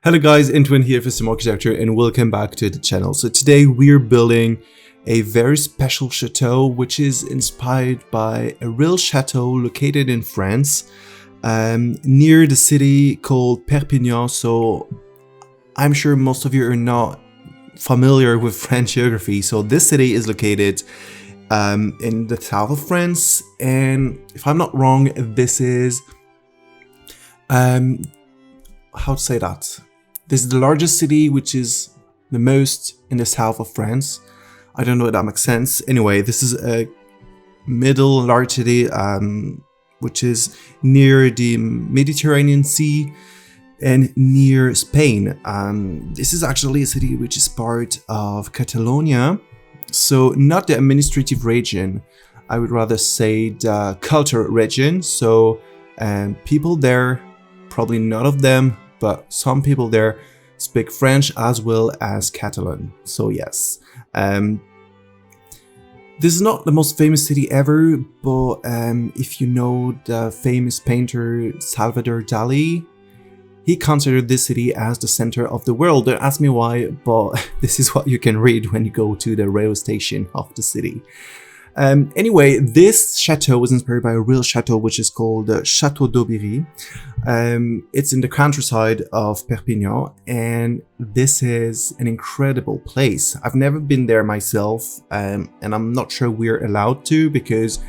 Hello guys, Antoine here for Simarchitecture and welcome back to the channel. So today we're building a very special chateau which is inspired by a real chateau located in France near the city called Perpignan. So I'm sure most of you are not familiar with French geography. So this city is located in the south of France, and if I'm not wrong, this is how to say that? This is the largest city, which is the most in the south of France. I don't know if that makes sense. Anyway, this is a middle large city, which is near the Mediterranean Sea and near Spain. This is actually a city which is part of Catalonia. So not the administrative region, I would rather say the cultural region. So people there, probably none of them, but some people there speak French as well as Catalan. So yes, this is not the most famous city ever, but if you know the famous painter Salvador Dali, he considered this city as the center of the world. Don't ask me why, but this is what you can read when you go to the railway station of the city. Anyway, this chateau was inspired by a real chateau which is called Château d'Aubéry. It's in the countryside of Perpignan, and this is an incredible place. I've never been there myself, and I'm not sure we're allowed to, because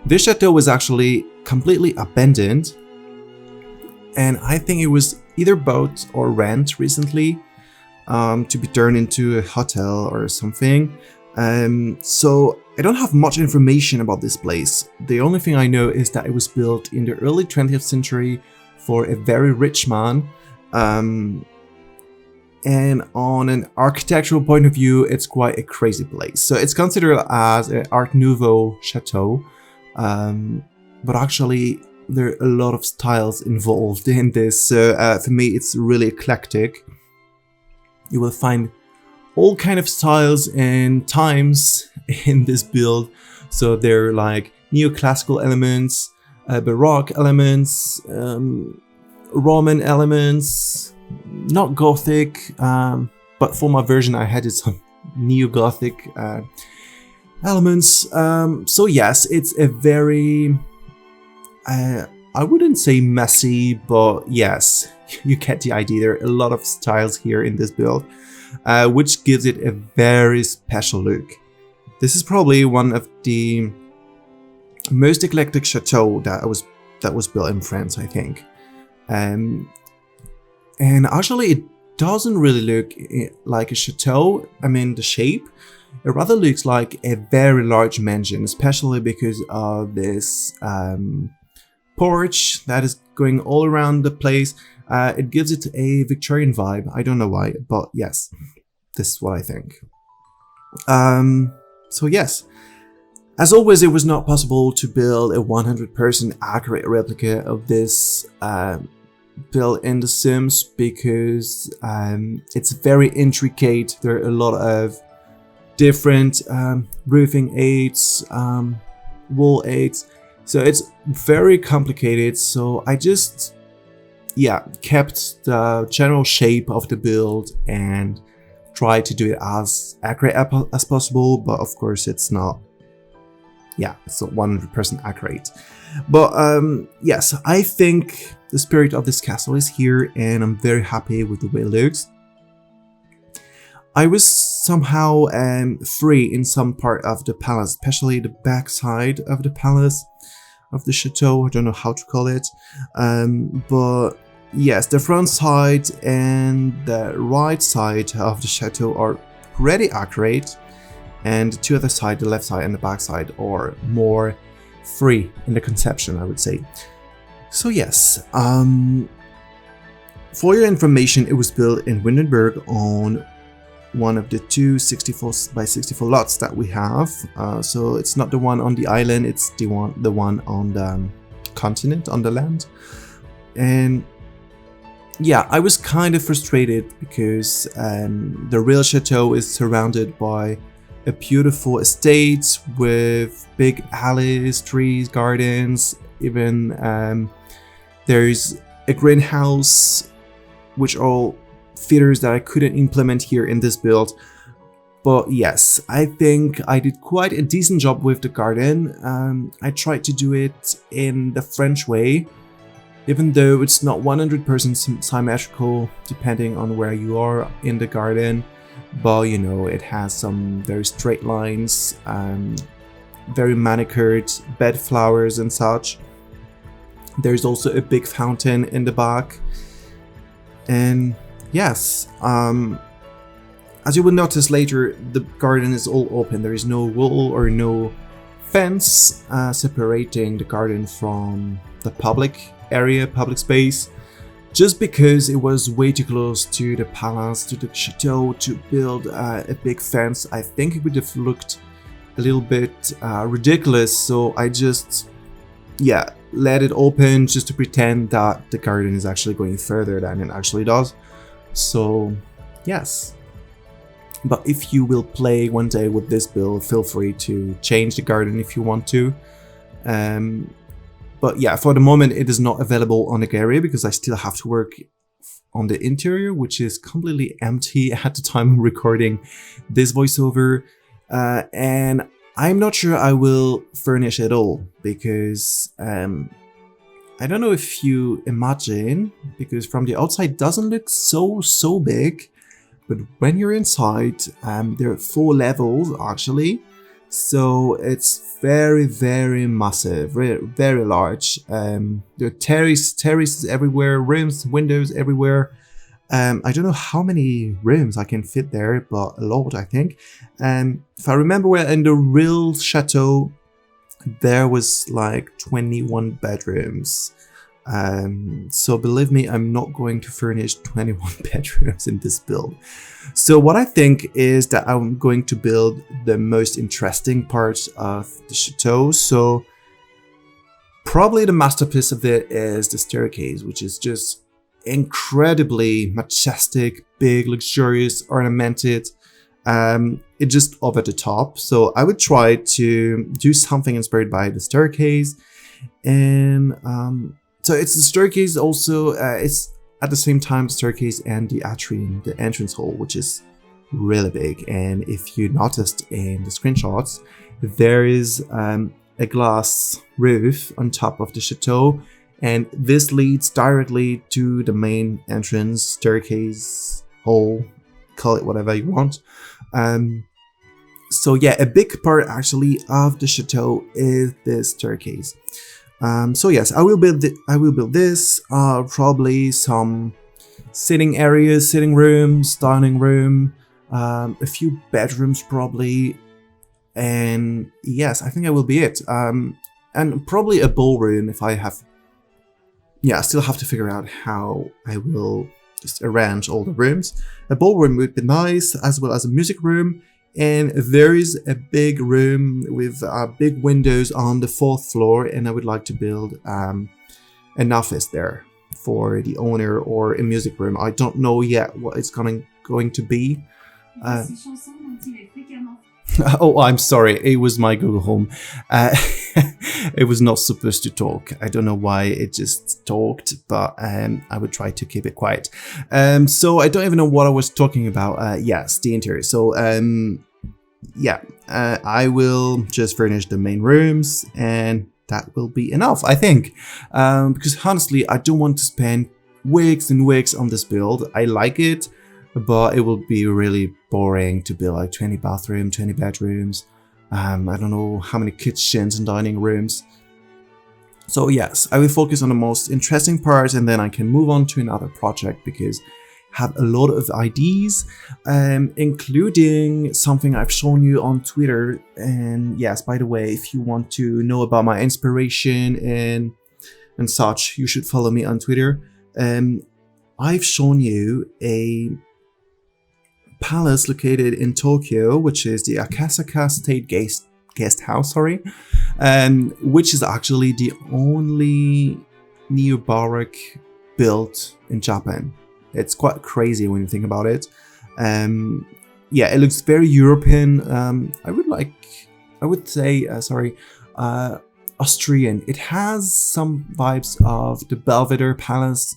this chateau was actually completely abandoned, and I think it was either bought or rent recently to be turned into a hotel or something. So I don't have much information about this place. The only thing I know is that it was built in the early 20th century for a very rich man. And on an architectural point of view, it's quite a crazy place. So it's considered as an Art Nouveau chateau. But actually, there are a lot of styles involved in this. So for me, it's really eclectic. You will find all kind of styles and times in this build. So they're like neoclassical elements, Baroque elements, Roman elements, not Gothic, but for my version I had some neo-Gothic elements. So yes, it's a very, I wouldn't say messy, but yes, you get the idea. There are a lot of styles here in this build. Which gives it a very special look. This is probably one of the most eclectic chateau that was built in France, I think. And actually, it doesn't really look like a chateau. I mean, the shape. It rather looks like a very large mansion, especially because of this porch that is going all around the place. It gives it a Victorian vibe. I don't know why, but yes, this is what I think. So yes, as always, it was not possible to build a 100% accurate replica of this built in The Sims because it's very intricate. There are a lot of different roofing aids, wall aids, so it's very complicated. So I just kept the general shape of the build and tried to do it as accurate as possible, but of course it's not 100% accurate. But yes, I think the spirit of this castle is here and I'm very happy with the way it looks. I was somehow free in some part of the palace, especially the back side of the palace, of the chateau. I don't know how to call it, but yes, the front side and the right side of the chateau are pretty accurate, and the two other sides, the left side and the back side, are more free in the conception, I would say. So yes, for your information, it was built in Windenburg on one of the two 64 by 64 lots that we have. So it's not the one on the island, it's the one on the continent, on the land. And yeah, I was kind of frustrated because the real chateau is surrounded by a beautiful estate with big alleys, trees, gardens, even there's a greenhouse which all features that I couldn't implement here in this build. But yes, I think I did quite a decent job with the garden. I tried to do it in the French way, even though it's not 100% symmetrical depending on where you are in the garden. But you know, it has some very straight lines, very manicured bed flowers and such. There's also a big fountain in the back. And yes, as you will notice later, the garden is all open. There is no wall or no fence separating the garden from the public area, public space, just because it was way too close to the palace, to the chateau, to build a big fence. I think it would have looked a little bit ridiculous, so I just, yeah, let it open just to pretend that the garden is actually going further than it actually does. So, yes. But if you will play one day with this build, feel free to change the garden if you want to. But yeah, for the moment it is not available on the gallery because I still have to work on the interior, which is completely empty at the time I'm recording this voiceover. And I'm not sure I will furnish it all because I don't know if you imagine, because from the outside it doesn't look so big. But when you're inside, there are 4 levels actually, so it's very massive, very large. There are terraces everywhere, rooms, windows everywhere. I don't know how many rooms I can fit there, but a lot, I think. If I remember well, in the real chateau, there was like 21 bedrooms. So believe me, I'm not going to furnish 21 bedrooms in this build. So what I think is that I'm going to build the most interesting parts of the chateau. So probably the masterpiece of it is the staircase, which is just incredibly majestic, big, luxurious, ornamented. It's just over the top. So I would try to do something inspired by the staircase. And so it's the staircase also, it's at the same time the staircase and the atrium, the entrance hall, which is really big. And if you noticed in the screenshots, there is a glass roof on top of the chateau, and this leads directly to the main entrance, staircase, hall, call it whatever you want. So yeah, a big part actually of the chateau is this staircase. So yes, I will build this. Probably some sitting areas, sitting rooms, dining room, a few bedrooms probably, and yes, I think that will be it. And probably a ballroom if I have. Yeah, I still have to figure out how I will just arrange all the rooms. A ballroom would be nice, as well as a music room. And there is a big room with big windows on the 4th floor, and I would like to build an office there for the owner, or a music room. I don't know yet what it's going to be. Oh, I'm sorry, it was my Google Home. It was not supposed to talk. I don't know why it just talked, but I would try to keep it quiet. So I don't even know what I was talking about. Yes, the interior. So yeah, I will just furnish the main rooms, and that will be enough, I think. Because honestly, I don't want to spend weeks and weeks on this build. I like it, but it will be really boring to build like 20 bathrooms, 20 bedrooms. I don't know how many kitchens and dining rooms. So yes, I will focus on the most interesting parts, and then I can move on to another project because I have a lot of ideas, including something I've shown you on Twitter. And yes, by the way, if you want to know about my inspiration and such, you should follow me on Twitter. I've shown you a palace located in Tokyo, which is the Akasaka State Guest House, which is actually the only neo-baroque built in Japan. It's quite crazy when you think about it. Yeah, it looks very European. I would say Austrian. It has some vibes of the Belvedere Palace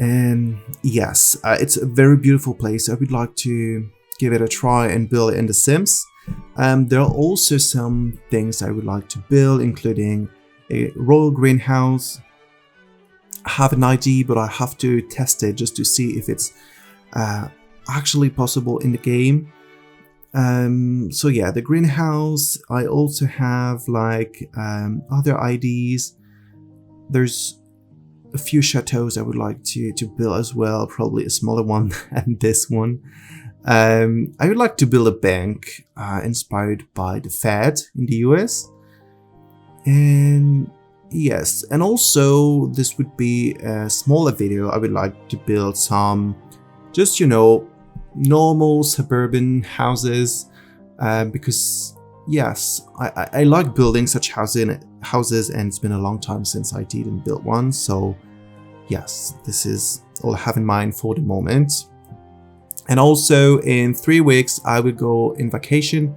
And yes, it's a very beautiful place. I would like to give it a try and build it in The Sims. There are also some things I would like to build, including a royal greenhouse. I have an idea, but I have to test it just to see if it's actually possible in the game. So yeah, the greenhouse. I also have like other ideas. There's a few chateaus I would like to build as well, probably a smaller one than this one. I would like to build a bank inspired by the Fed in the US. And yes, and also this would be a smaller video. I would like to build some just, you know, normal suburban houses because yes, I like building such houses, and it's been a long time since I didn't build one. So yes, this is all I have in mind for the moment. And also in 3 weeks I will go in vacation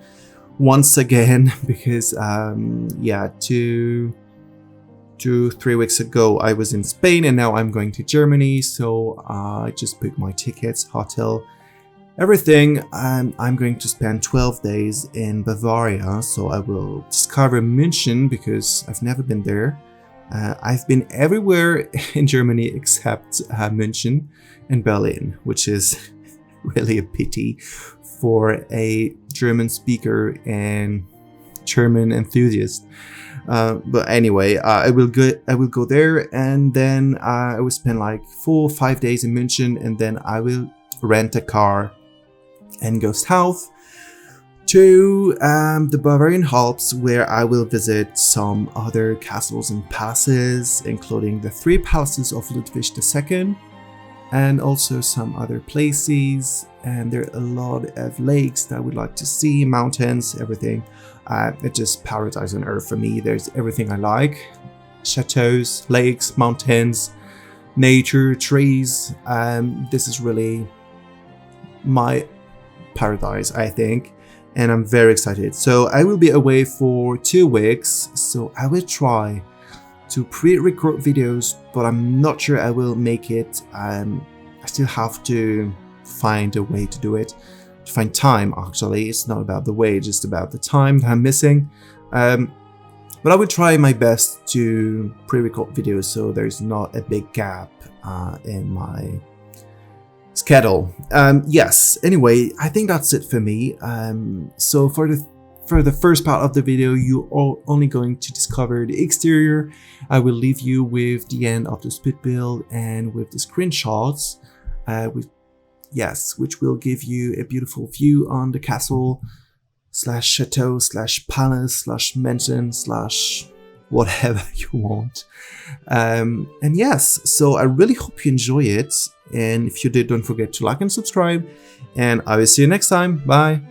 once again because yeah, 3 weeks ago I was in Spain, and now I'm going to Germany. So I just booked my tickets, hotel, everything. I'm going to spend 12 days in Bavaria, so I will discover München because I've never been there. I've been everywhere in Germany except München and Berlin, which is really a pity for a German speaker and German enthusiast. But anyway, I will go there, and then I will spend like 4 or 5 days in München, and then I will rent a car and go south to the Bavarian Alps, where I will visit some other castles and palaces, including the 3 palaces of Ludwig II, and also some other places. And there are a lot of lakes that I would like to see, mountains, everything. It's just paradise on earth for me. There's everything I like: chateaus, lakes, mountains, nature, trees. This is really my paradise, I think, and I'm very excited. So I will be away for 2 weeks, so I will try to pre-record videos, but I'm not sure I will make it. I still have to find a way to do it, to find time. Actually, it's not about the way, it's just about the time that I'm missing. But I will try my best to pre-record videos so there's not a big gap in my schedule. Yes, anyway, I think that's it for me. So for the first part of the video, you are only going to discover the exterior. I will leave you with the end of the split build and with the screenshots, which will give you a beautiful view on the castle slash chateau slash palace slash mansion slash whatever you want. And yes, so I really hope you enjoy it. And if you did, don't forget to like and subscribe. And I will see you next time. Bye.